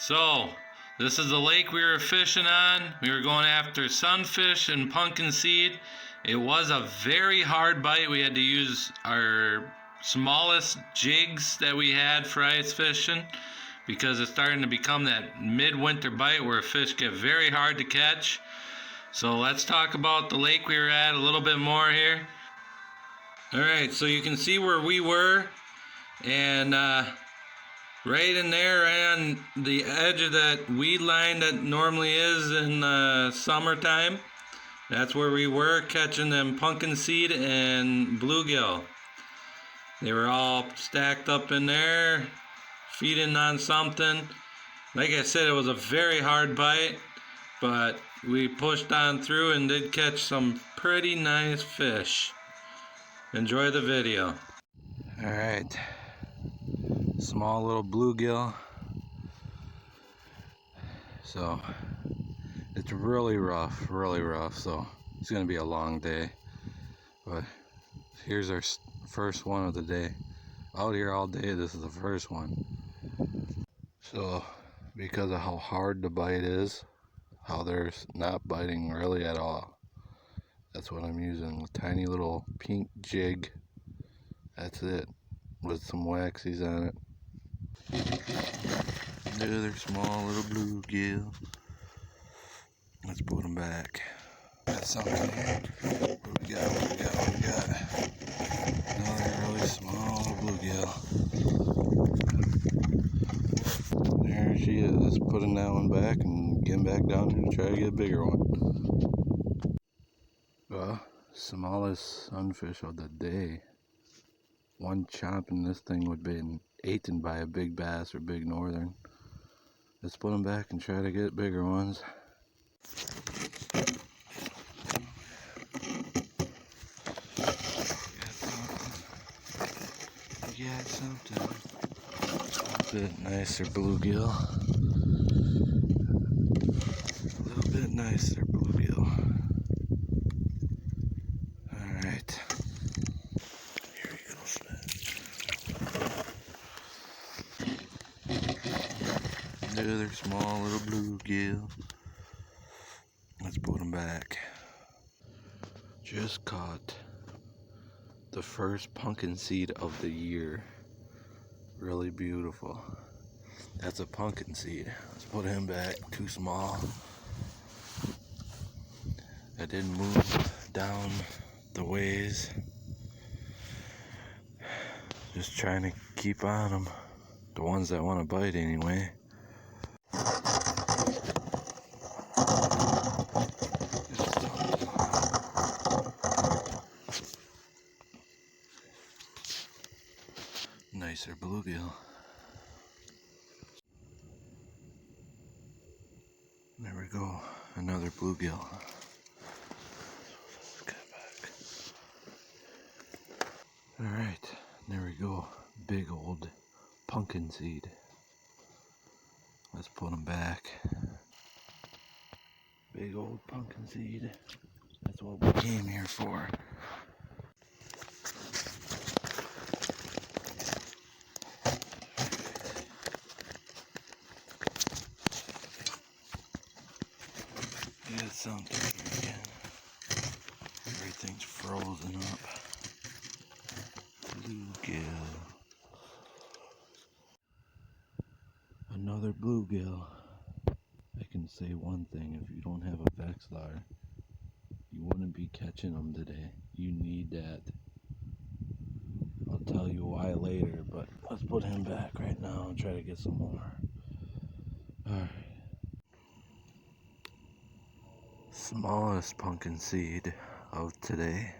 So, this is the lake we were fishing on. We were going after sunfish and pumpkinseed. It was a very hard bite. We had to use our smallest jigs that we had for ice fishing because it's starting to become that midwinter bite where fish get very hard to catch. So let's talk about the lake we were at a little bit more here. Alright, so you can see where we were, and right in there, right on the edge of that weed line that normally is in summertime, that's where we were catching them pumpkinseed and bluegill. They were all stacked up in there, feeding on something. Like I said, it was a very hard bite, but we pushed on through and did catch some pretty nice fish. Enjoy the video. Alright, small little bluegill. So it's really rough, so it's gonna be a long day, but here's our first one of the day. Out here all day, this is the first one. So because of how hard the bite is, how they're not biting really at all, that's what I'm using, a tiny little pink jig. That's it, with some waxies on it. Another small little bluegill. Let's put them back. Got something here. What we got? Another really small little bluegill. There she is, putting that one back and getting back down here to try to get a bigger one. Smallest sunfish of the day. One chomp and this thing would be eaten by a big bass or big northern. Let's put them back and try to get bigger ones. We got something. A bit nicer bluegill. A little bit nicer bluegill. Alright. Here we go, another small little bluegill. Let's put them back. Just caught the first pumpkinseed of the year. Really beautiful. That's a pumpkinseed. Let's put him back. Too small. I didn't move down the ways. Just trying to keep on them. The ones that want to bite anyway. Nicer bluegill. There we go, another bluegill. Alright, there we go, big old pumpkinseed. Let's put them back. Big old pumpkinseed. That's what we came here for. Get something here again. Everything's frozen up. Bluegill. Another bluegill. I can say one thing, if you don't have a Vexlar, you wouldn't be catching them today. You need that. I'll tell you why later, but let's put him back right now and try to get some more. Alright. Smallest pumpkinseed of today.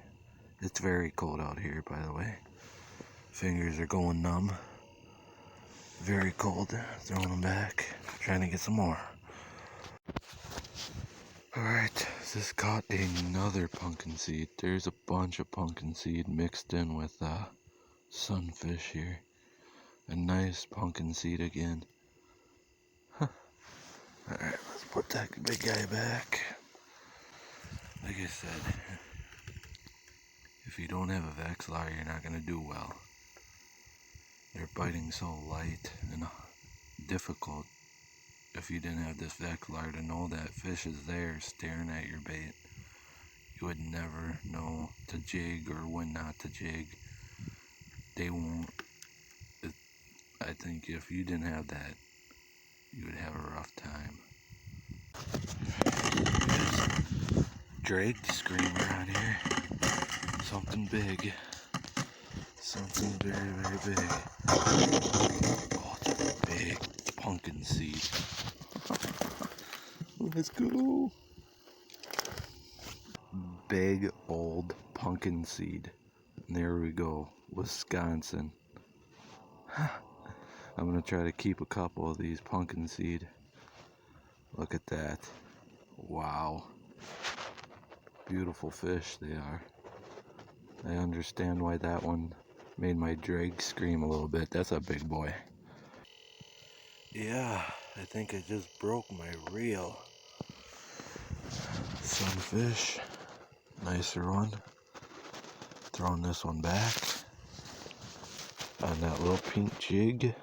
It's very cold out here, by the way. Fingers are going numb. Very cold. Throwing them back. Trying to get some more. Alright, just caught another pumpkinseed. There's a bunch of pumpkinseed mixed in with sunfish here. A nice pumpkinseed again. Huh. Alright, let's put that big guy back. Like I said, if you don't have a Vexlar, you're not going to do well. They're biting so light and difficult if you didn't have this vexilar to know that fish is there staring at your bait. You would never know to jig or when not to jig. They won't. I think if you didn't have that, you would have a rough time. Drake screamer on here. Something big. Something very, very big. Oh, it's a big pumpkin seed. Let's go. Big old pumpkin seed. And there we go. Wisconsin. I'm gonna try to keep a couple of these pumpkin seed. Look at that. Wow. Beautiful fish they are. I understand why that one made my drag scream a little bit. That's a big boy. Yeah, I think I just broke my reel. Sunfish. Nicer one. Throwing this one back. On that little pink jig.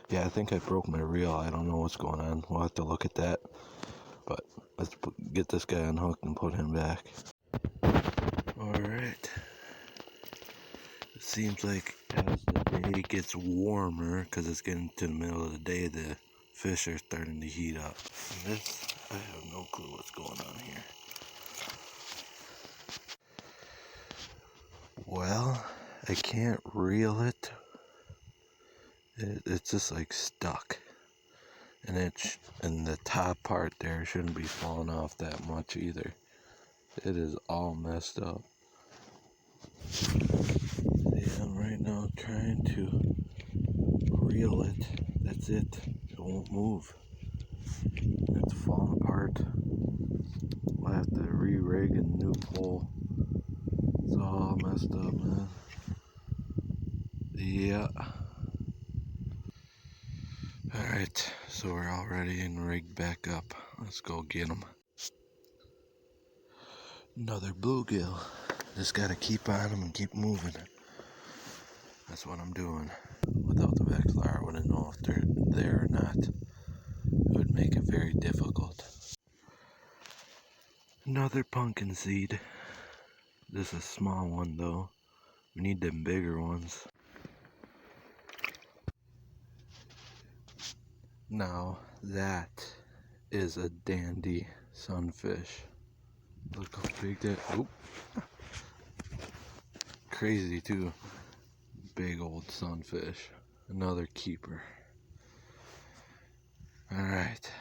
Yeah, I think I broke my reel. I don't know what's going on. We'll have to look at that. But let's get this guy unhooked and put him back. Alright. It seems like as the day gets warmer, because it's getting to the middle of the day, the fish are starting to heat up. And this, I have no clue what's going on here. Well, I can't reel it. It's just like stuck. And the top part there shouldn't be falling off that much either. It is all messed up. Yeah, I'm right now trying to reel it. That's it. It won't move. It's falling apart. We'll have to re-rig a new pole. It's all messed up, man. Yeah. Alright, so we're all ready and rigged back up. Let's go get them. Another bluegill. Just gotta keep on them and keep moving. That's what I'm doing. Without the vexilar, I wouldn't know if they're there or not. It would make it very difficult. Another pumpkin seed. This is a small one though. We need them bigger ones. Now that is a dandy sunfish. Look how big that. Oop. Crazy too. Big old sunfish. Another keeper. Alright.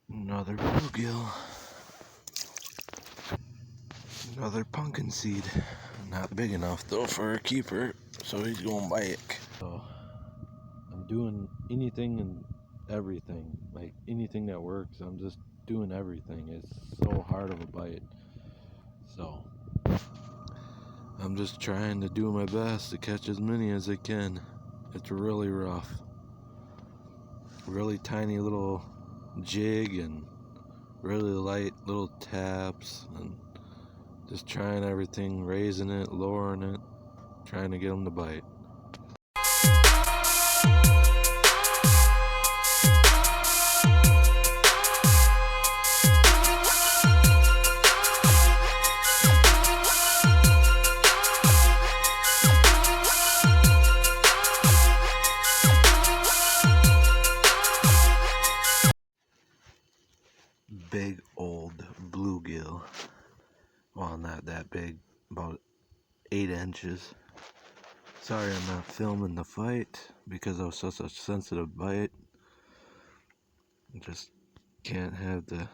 Another bluegill. Another pumpkin seed. Not big enough though for a keeper, so he's going back. So I'm doing anything and everything. Like anything that works, I'm just doing everything. It's so hard of a bite. So I'm just trying to do my best to catch as many as I can. It's really rough. Really tiny little jig and really light little taps and just trying everything, raising it, lowering it, trying to get them to bite. Big old bluegill. Well, not that big, about 8 inches. Sorry I'm not filming the fight because it was such a sensitive bite. Just can't have the,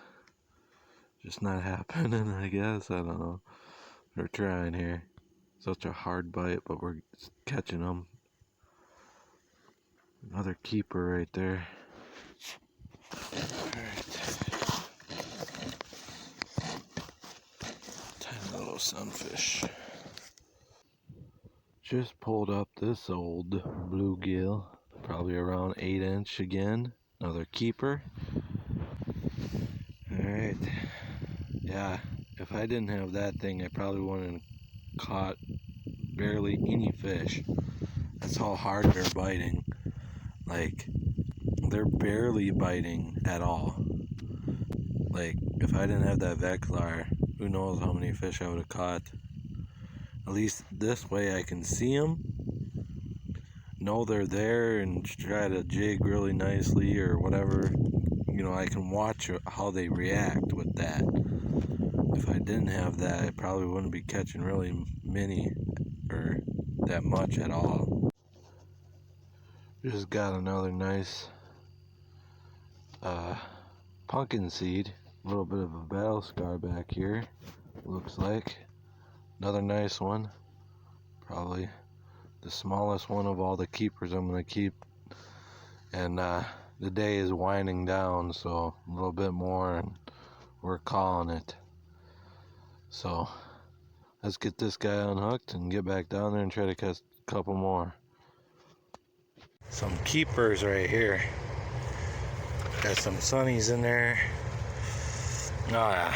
just not happening, I guess. I don't know. We're trying here. Such a hard bite, but we're catching them. Another keeper right there. Alright. Tiny little sunfish. Just pulled up this old bluegill, probably around 8 inch again. Another keeper. Alright. Yeah, if I didn't have that thing, I probably wouldn't have caught barely any fish. That's how hard they're biting. Like, they're barely biting at all. Like, if I didn't have that Vexlar, who knows how many fish I would have caught. At least this way I can see them, know they're there, and try to jig really nicely or whatever. You know, I can watch how they react with that. If I didn't have that, I probably wouldn't be catching really many or that much at all. Just got another nice pumpkin seed. A little bit of a battle scar back here, looks like. Another nice one. Probably the smallest one of all the keepers I'm going to keep. And the day is winding down, so a little bit more and we're calling it. So let's get this guy unhooked and get back down there and try to catch a couple more. Some keepers right here. Got some sunnies in there. Oh yeah.